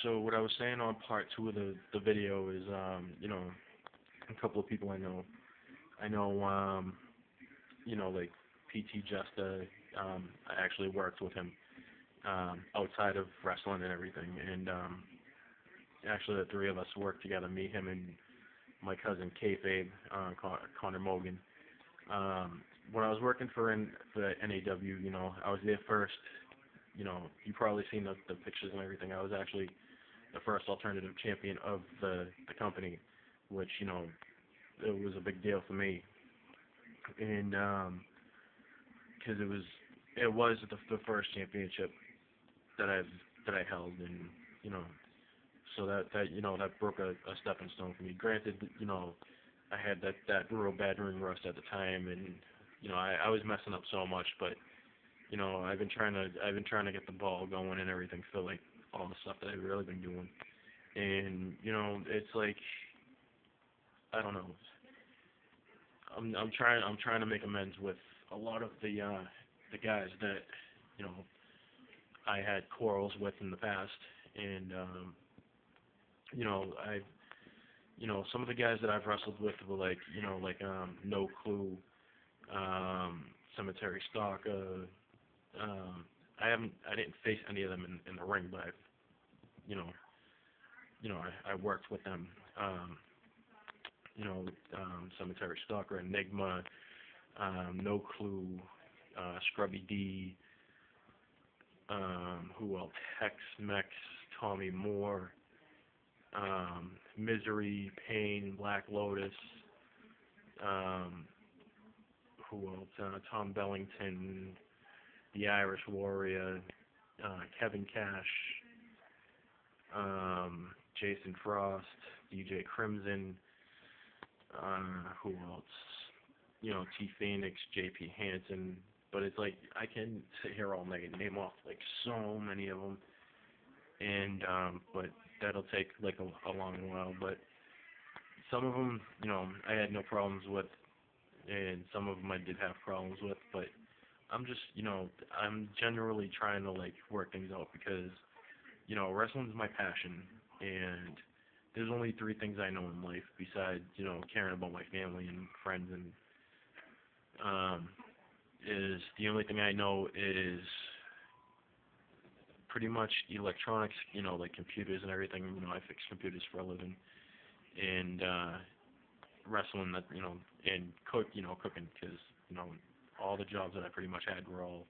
So what I was saying on part two of the video is, a couple of people I know. I know, like PT Jesta. I actually worked with him outside of wrestling and everything, and actually the three of us worked together. Me, him, and my cousin Kayfabe, Connor Mogan. When I was working for NAW, I was there first. You probably seen the pictures and everything. I was actually the first alternative champion of the company, which it was a big deal for me, and because it was the first championship that I held, and you know so that broke a stepping stone for me. Granted, I had that real bad ring rust at the time, and I was messing up so much, but I've been trying to get the ball going and everything for like all the stuff that I've really been doing, and it's like I don't know. I'm trying to make amends with a lot of the guys that you know I had quarrels with in the past, and I've some of the guys that I've wrestled with were like No Clue, Cemetery Stalker. I didn't face any of them in the ring, but I've you know I worked with them. Cemetery Stalker, Enigma, No Clue, Scrubby D, who else? Hex Mex, Tommy Moore, Misery, Pain, Black Lotus, who else? Tom Bellington, The Irish Warrior, Kevin Cash, Jason Frost, DJ Crimson, who else? T Phoenix, JP Hansen. But it's like I can sit here all night and name off like so many of them, and but that'll take like a long while. But some of them, I had no problems with, and some of them I did have problems with. But I'm just, I'm generally trying to like work things out because, wrestling's my passion, and there's only three things I know in life besides, caring about my family and friends, and is the only thing I know is pretty much electronics, like computers and everything. I fix computers for a living, and wrestling, that and cooking, because all the jobs that I pretty much had were all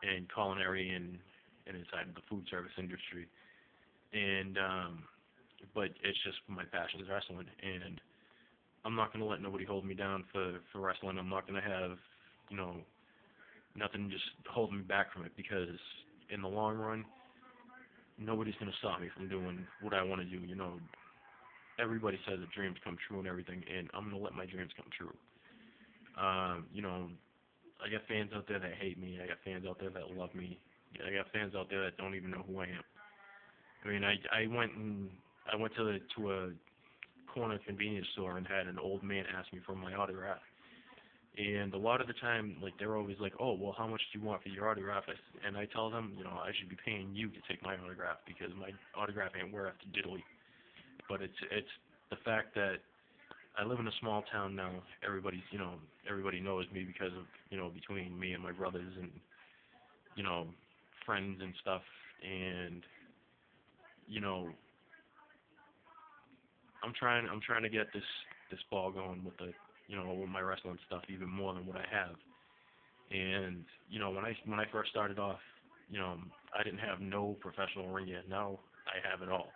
in culinary and inside of the food service industry, and but it's just my passion is wrestling, and I'm not gonna let nobody hold me down for wrestling. I'm not gonna have nothing just holding me back from it, because in the long run, nobody's gonna stop me from doing what I want to do. Everybody says that dreams come true and everything, and I'm gonna let my dreams come true. I got fans out there that hate me. I got fans out there that love me. I got fans out there that don't even know who I am. I mean, I went to a corner convenience store and had an old man ask me for my autograph. And a lot of the time, like, they're always like, "Oh, well, how much do you want for your autograph?" And I tell them, I should be paying you to take my autograph, because my autograph ain't worth diddly. But it's the fact that I live in a small town now. Everybody knows me because of, between me and my brothers and, friends and stuff. And, I'm trying to get this ball going with with my wrestling stuff even more than what I have. And, when I first started off, I didn't have no professional ring yet. Now I have it all.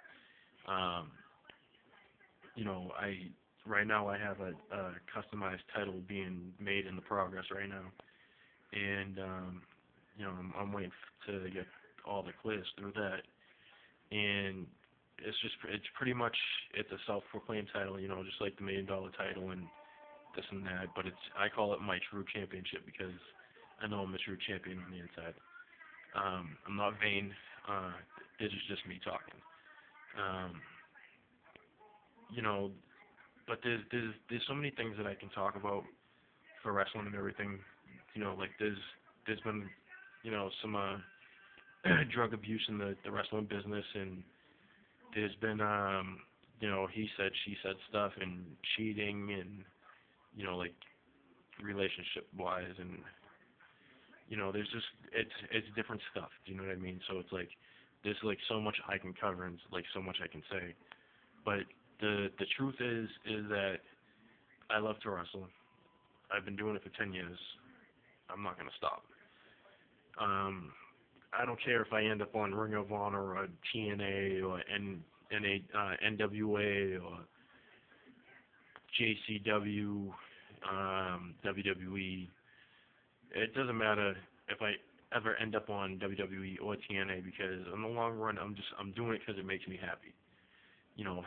Um, I right now I have a customized title being made in the progress right now, and I'm waiting to get all the clears through that, and it's pretty much it's a self-proclaimed title, just like the $1 million title and this and that, but I call it my true championship, because I know I'm a true champion on the inside. I'm not vain. This is just me talking. Um, you know, but there's so many things that I can talk about for wrestling and everything. Like there's been some drug abuse in the wrestling business, and there's been he said she said stuff and cheating and like relationship wise, and there's just it's different stuff. Do you know what I mean? So it's like there's like so much I can cover and like so much I can say. But the truth is that I love to wrestle. I've been doing it for 10 years. I'm not gonna stop. Um, I don't care if I end up on Ring of Honor or TNA or NWA or JCW, WWE. It doesn't matter if I ever end up on WWE or TNA, because in the long run, I'm doing it because it makes me happy.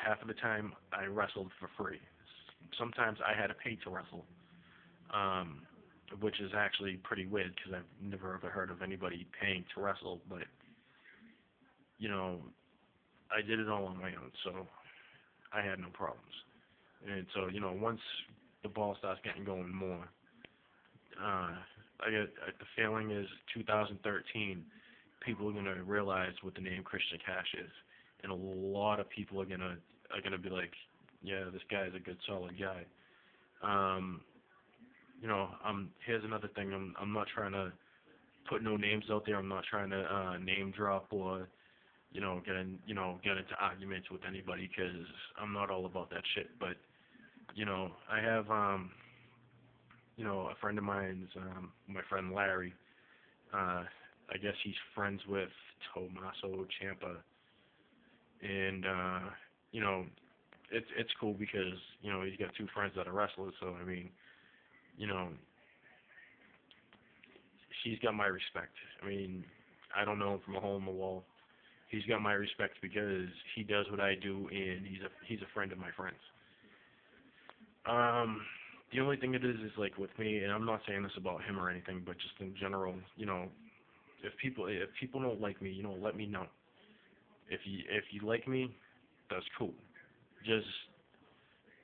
Half of the time I wrestled for free. Sometimes I had to pay to wrestle, um, which is actually pretty weird because I've never ever heard of anybody paying to wrestle. But you know, I did it all on my own, so I had no problems. And so once the ball starts getting going more, the feeling is 2013, people are gonna realize what the name Christian Cash is, and a lot of people are gonna be like, yeah, this guy's a good solid guy. Um, here's another thing. I'm not trying to put no names out there. I'm not trying to name drop or get into arguments with anybody, because I'm not all about that shit. But I have a friend of mine's, my friend Larry. I guess he's friends with Tommaso Ciampa, and you know, it's cool because he's got two friends that are wrestlers. So I mean, you know, he's got my respect. I mean, I don't know him from a hole in the wall. He's got my respect because he does what I do, and he's a friend of my friends. Um, the only thing it is like with me, and I'm not saying this about him or anything, but just in general, if people don't like me, let me know. If you like me, that's cool. Just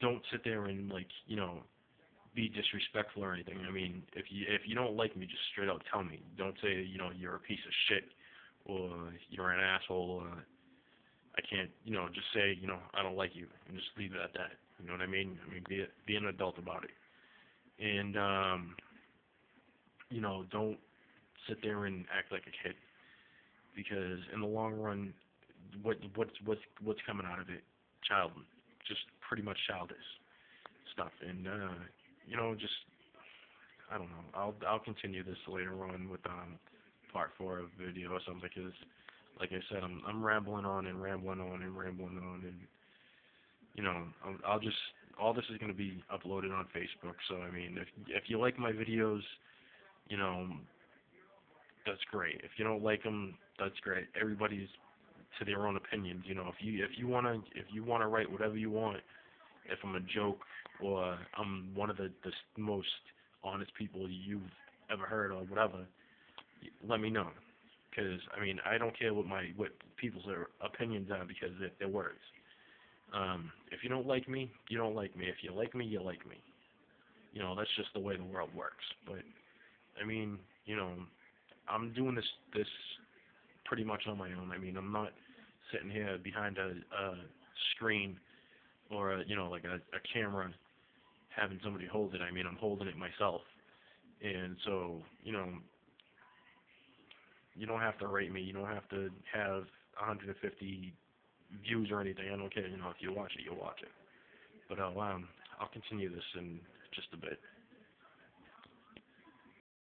don't sit there and like be disrespectful or anything. I mean, if you don't like me, just straight out tell me. Don't say you're a piece of shit or you're an asshole. I can't just say I don't like you and just leave it at that. You know what I mean? I mean, be an adult about it. And don't sit there and act like a kid, because in the long run, what's coming out of it? Child, just pretty much childish stuff. And just I don't know. I'll continue this later on with part four of the video or something, because like I said, I'm rambling on and rambling on and rambling on, and I'll just all this is going to be uploaded on Facebook. So I mean, if you like my videos, you know that's great. If you don't like them, that's great. Everybody's to their own opinions. If you wanna write whatever you want, if I'm a joke or I'm one of the most honest people you've ever heard or whatever, let me know. Because I mean, I don't care what people's opinions are, because they're words. If you don't like me, you don't like me. If you like me, you like me. That's just the way the world works. But I mean, I'm doing this pretty much on my own. I mean, I'm not sitting here behind a screen or like a camera having somebody hold it. I mean, I'm holding it myself. And so, you don't have to rate me. You don't have to have 150 views or anything. I don't care. If you watch it, you'll watch it. But I'll continue this, and